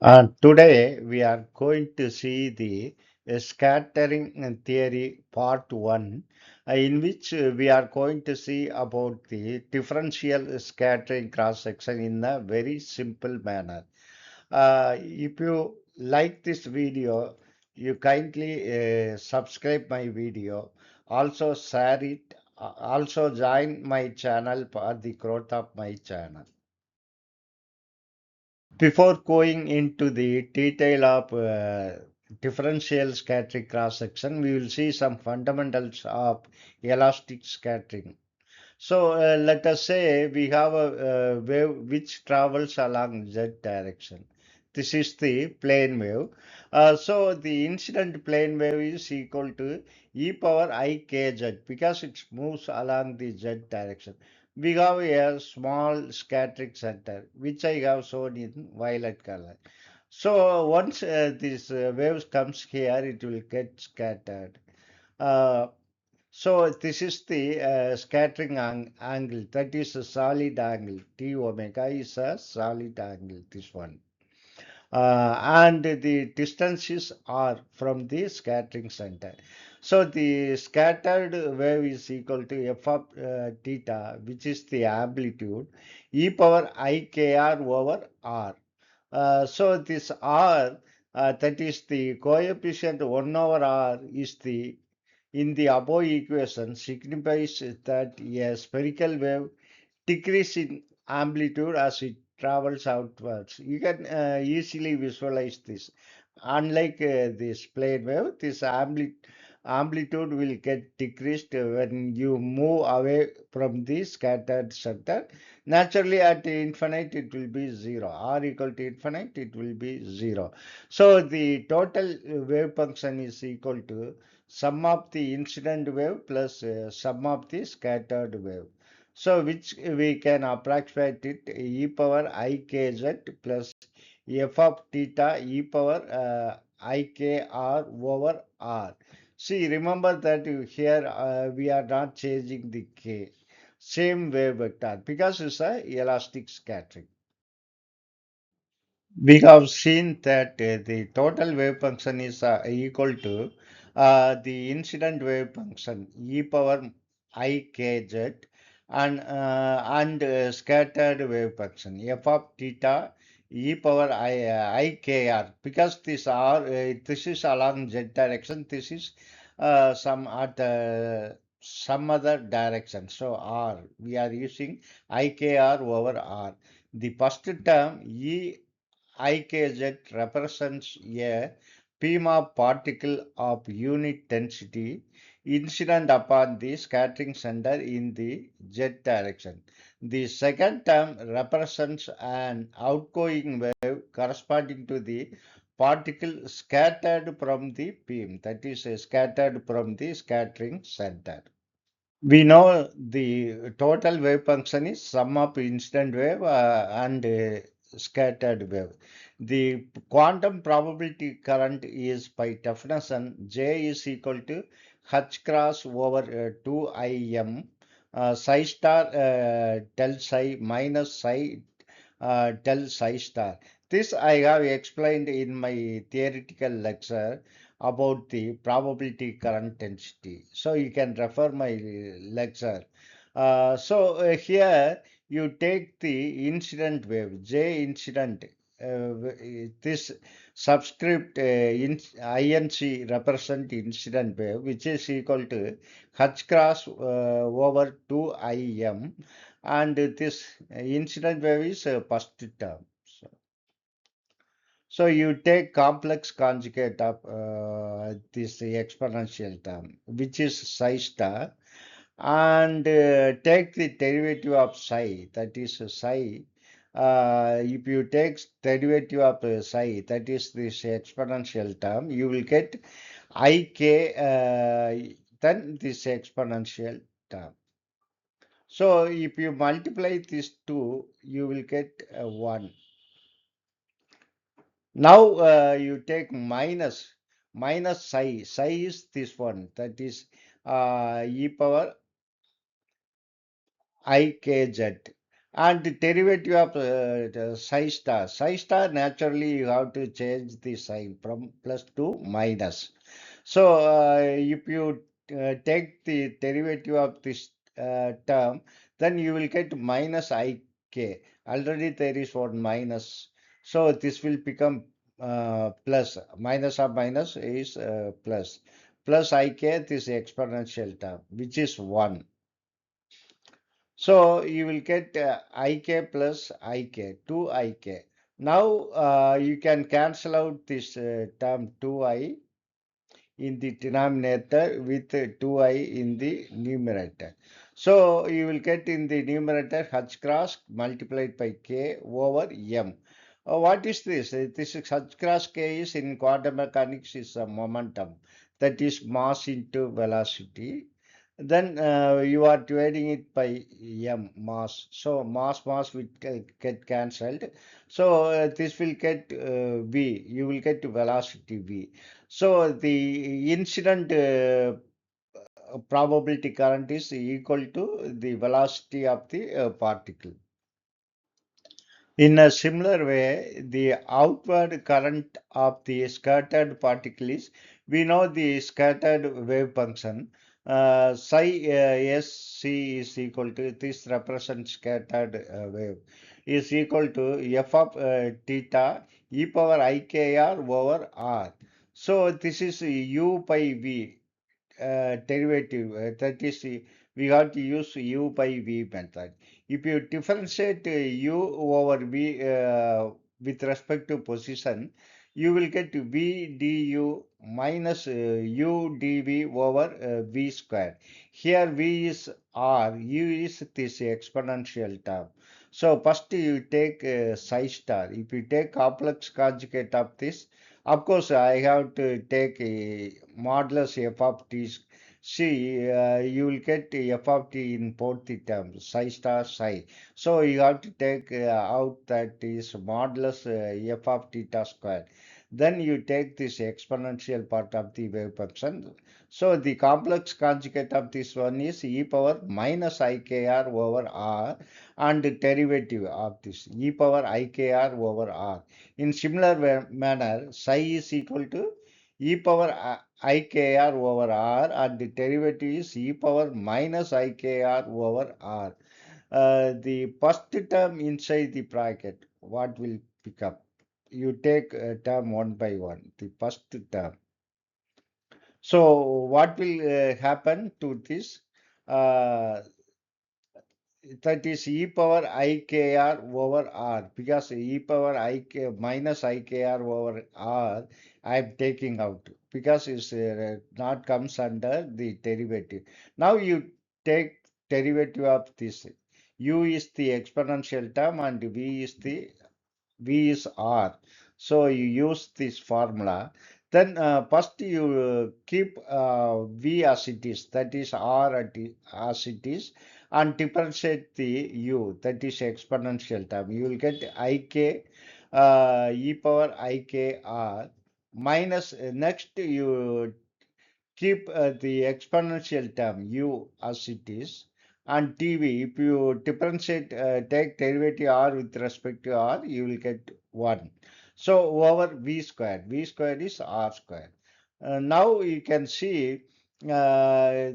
Today we are going to see the scattering theory part 1, in which we are going to see about the differential scattering cross section in a very simple manner. If you like this video, you kindly subscribe my video, also share it, also join my channel for the growth of my channel. Before going into the detail of differential scattering cross section, we will see some fundamentals of elastic scattering. So let us say we have a wave which travels along z direction. This is the plane wave. So the incident plane wave is equal to e power I k z because it moves along the z direction. We have a small scattering center which I have shown in violet color. So once this wave comes here, it will get scattered. Uh, so this is the scattering angle, that is a solid angle. T omega is a solid angle, this one. And the distances are from the scattering center. So the scattered wave is equal to f of theta, which is the amplitude, e power I k r over r. So this r, that is the coefficient 1 over r, is the in the above equation signifies that a spherical wave decrease in amplitude as it travels outwards. You can easily visualize this. Unlike this plane wave, this amplitude will get decreased when you move away from the scattered center. Naturally, at infinite, it will be zero. R equal to infinite, it will be zero. So the total wave function is equal to sum of the incident wave plus sum of the scattered wave. So which we can approximate it e power ikz plus f of theta e power ikr over r. See, remember that here we are not changing the k. Same wave vector because it's a elastic scattering. We have seen that the total wave function is equal to the incident wave function e power ikz and scattered wave function f of theta e power ikr, because this is along z direction, this is some at some other direction. So r, we are using ikr over r. The first term e ikz represents a beam of particle of unit density incident upon the scattering center in the z direction. The second term represents an outgoing wave corresponding to the particle scattered from the beam, that is scattered from the scattering center. We know the total wave function is sum of incident wave and scattered wave. The quantum probability current is by definition J is equal to H cross over 2 psi star del psi minus psi del psi star. This I have explained in my theoretical lecture about the probability current density. So you can refer my lecture. Here you take the incident wave, J incident. This subscript INC represent incident wave, which is equal to H cross over 2 and this incident wave is first term. So you take complex conjugate of this exponential term, which is psi star, and take the derivative of psi, that is psi. If you take derivative of psi, that is this exponential term, you will get ik, then this exponential term. So if you multiply these two, you will get 1. Now you take minus psi. Psi is this one, that is e power ikz. And the derivative of the psi star. Psi star, naturally you have to change the sign from plus to minus. So if you take the derivative of this term, then you will get minus ik. Already there is one minus. So this will become plus. Minus of minus is plus. Plus ik, this exponential term, which is 1. So you will get ik plus ik, 2ik. Now you can cancel out this term 2i in the denominator with 2i in the numerator. So you will get in the numerator h cross multiplied by k over m. What is this? This is h cross k is in quantum mechanics is a momentum, that is mass into velocity. Then you are dividing it by m, mass. So mass will get cancelled. So this will get v. You will get velocity v. So the incident probability current is equal to the velocity of the particle. In a similar way, the outward current of the scattered particle is, we know the scattered wave function, psi sc is equal to, this represents scattered wave, is equal to f of theta e power ikr over r. So this is u by v derivative, that is we have to use u by v method. If you differentiate u over v with respect to position, you will get v du minus u dv over v square. Here v is r, u is this exponential term. So first you take psi star. If you take complex conjugate of this, of course, I have to take a modulus f of t. See, you will get f of t in both the terms, psi star psi. So you have to take out that is modulus f of theta square. Then you take this exponential part of the wave function. So the complex conjugate of this one is e power minus ikr over r, and the derivative of this e power ikr over r. In similar manner, psi is equal to e power ikr over r, and the derivative is e power minus ikr over r. The first term inside the bracket, what will pick up? You take term one by one, the first term. So what will happen to this? Uh, that is e power ikr over r, because e power ik minus ikr over r I am taking out, because it's not comes under the derivative. Now you take derivative of this. U is the exponential term and v is the V is R. So you use this formula. Then first you keep V as it is, that is R as it is, and differentiate the U, that is exponential term. You will get IK e power IKR minus, next you keep the exponential term u as it is, and dv, if you differentiate, take derivative r with respect to r, you will get 1. So over v square is r square. Now you can see uh,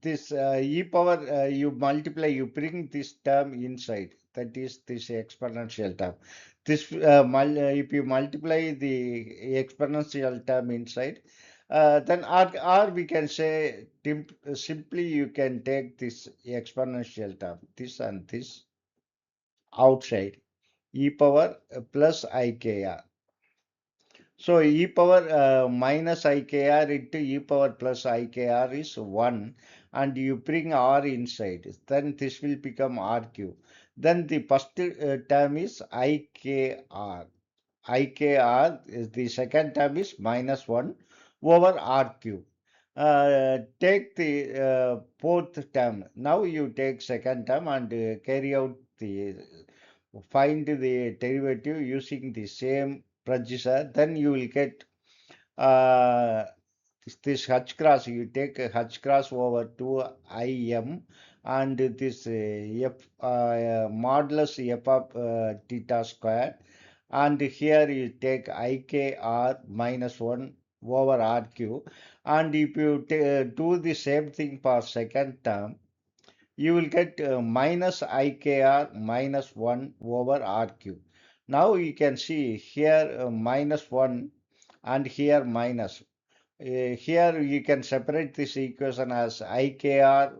this e power, you multiply, you bring this term inside, that is this exponential term. This if you multiply the exponential term inside, then or we can say simply you can take this exponential term, this and this outside, e power plus ikr. So e power minus ikr into e power plus ikr is 1, and you bring r inside, then this will become r cube. Then the first term is ikr. IKR is the second term is minus 1 over R cube. Take the fourth term. Now you take second term and carry out the, find the derivative using the same procedure. Then you will get this h cross. You take h cross over 2 im, and this f modulus f of theta square, and here you take ikr minus 1 over rq, and if you do the same thing for second term, you will get minus ikr minus 1 over rq. Now you can see here minus 1 and here minus. Here you can separate this equation as ikr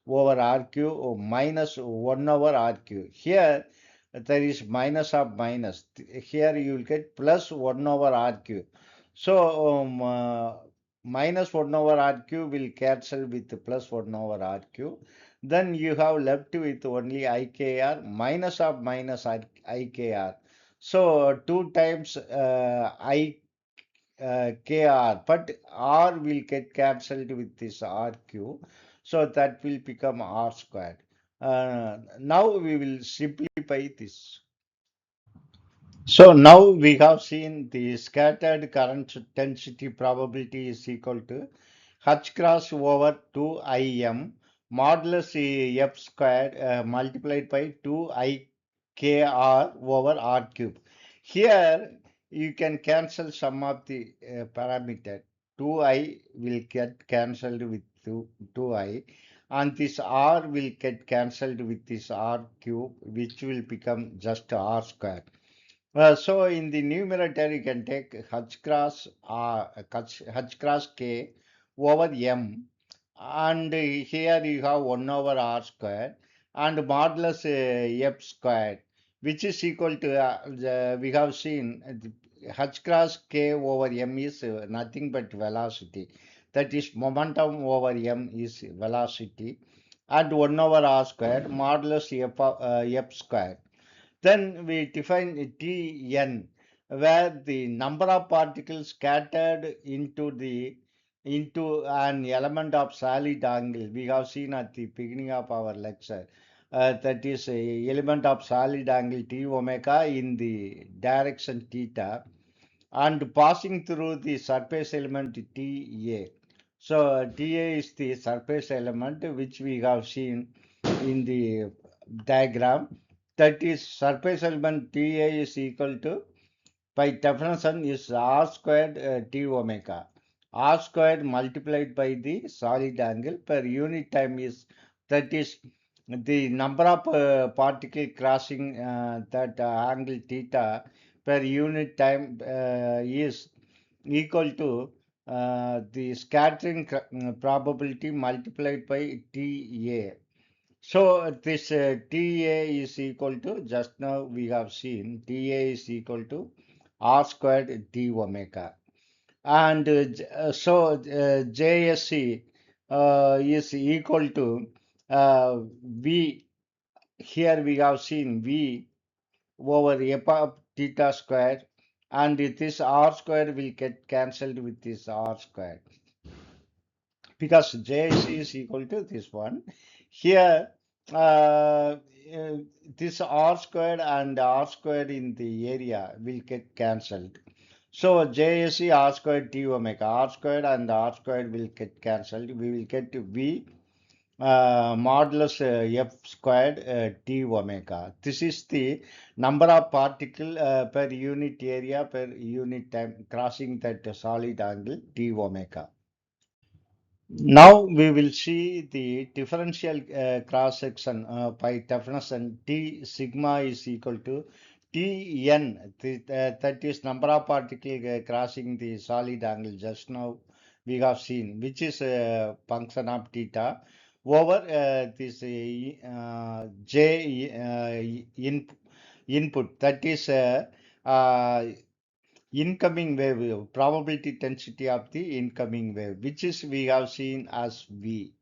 over rq or minus 1 over rq. Here there is minus of minus. Here you will get plus 1 over rq. So minus 1 over rq will cancel with plus 1 over rq. Then you have left with only ikr minus of minus ikr. So 2 times I kr, but r will get cancelled with this rq, so that will become r squared. Now we will simplify this. So now we have seen the scattered current density probability is equal to H cross over 2 Im modulus F squared multiplied by 2 IKR over R cube. Here you can cancel some of the parameter. 2I will get cancelled with 2I, and this R will get cancelled with this R cube, which will become just R squared. So in the numerator, you can take H cross K over M, and here you have 1 over R squared and modulus F squared, which is equal to, we have seen H cross K over M is nothing but velocity. That is momentum over M is velocity, and 1 over R squared modulus F squared. Then we define Tn, where the number of particles scattered into an element of solid angle. We have seen at the beginning of our lecture. That is a element of solid angle t omega in the direction theta, and passing through the surface element Ta. So Ta is the surface element which we have seen in the diagram. That is surface element Ta is equal to, by definition, is r squared t omega. R squared multiplied by the solid angle per unit time is, that is the number of particle crossing that angle theta per unit time is equal to the scattering probability multiplied by Ta. So this TA is equal to, just now we have seen TA is equal to R squared d omega. And JSC is equal to V. Here we have seen V over f of theta square, and this R square will get cancelled with this R square, because JC is equal to this one. Here, uh, this R squared and R squared in the area will get cancelled. So JSC R squared d omega, R squared and R squared will get cancelled. We will get V modulus F squared d omega. This is the number of particle per unit area per unit time crossing that solid angle d omega. Now we will see the differential cross section by definition. T sigma is equal to Tn, that is number of particles crossing the solid angle. Just now we have seen, which is a function of theta over this J input, that is incoming wave, probability density of the incoming wave, which is we have seen as V.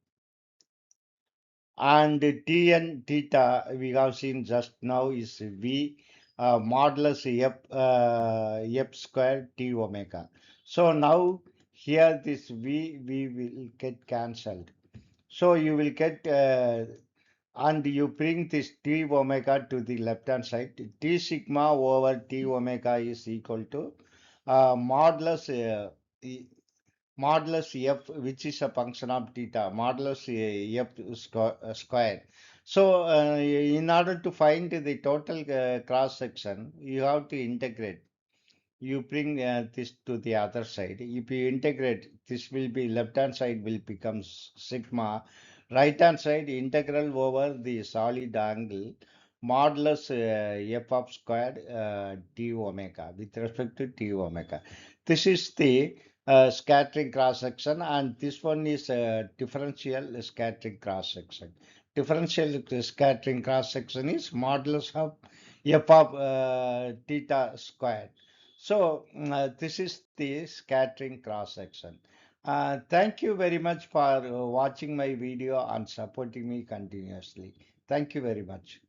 And Tn theta we have seen just now is V modulus F squared t omega. So now here this V will get cancelled. So you will get and you bring this t omega to the left hand side. T sigma over t omega is equal to modulus modulus f, which is a function of theta, modulus f square. So, in order to find the total cross section, you have to integrate. You bring this to the other side. If you integrate, this will be left hand side will become sigma, right hand side integral over the solid angle modulus f of squared d omega with respect to d omega. This is the scattering cross section, and this one is differential scattering cross section. Differential scattering cross section is modulus of f of theta squared. So this is the scattering cross section. Thank you very much for watching my video and supporting me continuously. Thank you very much.